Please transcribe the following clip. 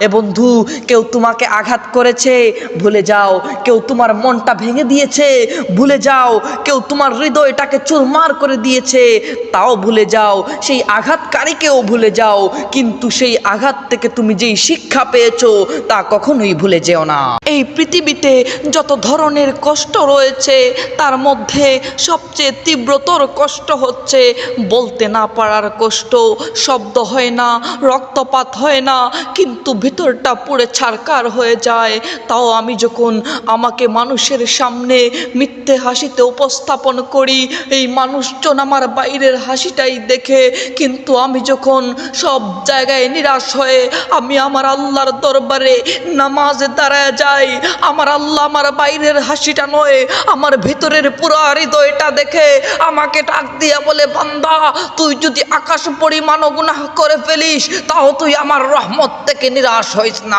এ বন্ধু, কেউ তোমাকে আঘাত করেছে, ভুলে যাও। কেউ তোমার মনটা ভেঙে দিয়েছে, ভুলে যাও। কেউ তোমার হৃদয়টাকে চুরমার করে দিয়েছে, তাও ভুলে যাও। সেই আঘাতকারীকেও ভুলে যাও, কিন্তু সেই আঘাত থেকে তুমি যেই শিক্ষা পেয়েছো তা কখনোই ভুলে যেও না। এই পৃথিবীতে যত ধরনের কষ্ট রয়েছে তার মধ্যে সবচেয়ে তীব্রতর কষ্ট হচ্ছে বলতে না পারার কষ্ট। শব্দ হয় না, রক্তপাত হয় না, কিন্তু ভিতরটা পুড়ে ছারকার হয়ে যায়। তাও আমি যখন আমাকে মানুষের সামনে মিথ্যে হাসিতে উপস্থাপন করি, এই মানুষজন আমার বাইরের হাসিটাই দেখে, কিন্তু আমি যখন সব জায়গায় নিরাশ হয়ে আমি আমার আল্লাহর দরবারে নামাজে দাঁড়ায় যাই, আমার আল্লাহ আমার বাইরের হাসিটা নয়, আমার ভিতরের পুরো হৃদয়টা দেখে আমাকে ডাক দিয়া বলে, বান্দা, তুই যদি আকাশ পরিমাণ গুনাহ করে ফেলিস তাও তুই আমার রহমত থেকে নিরাশ হইস না।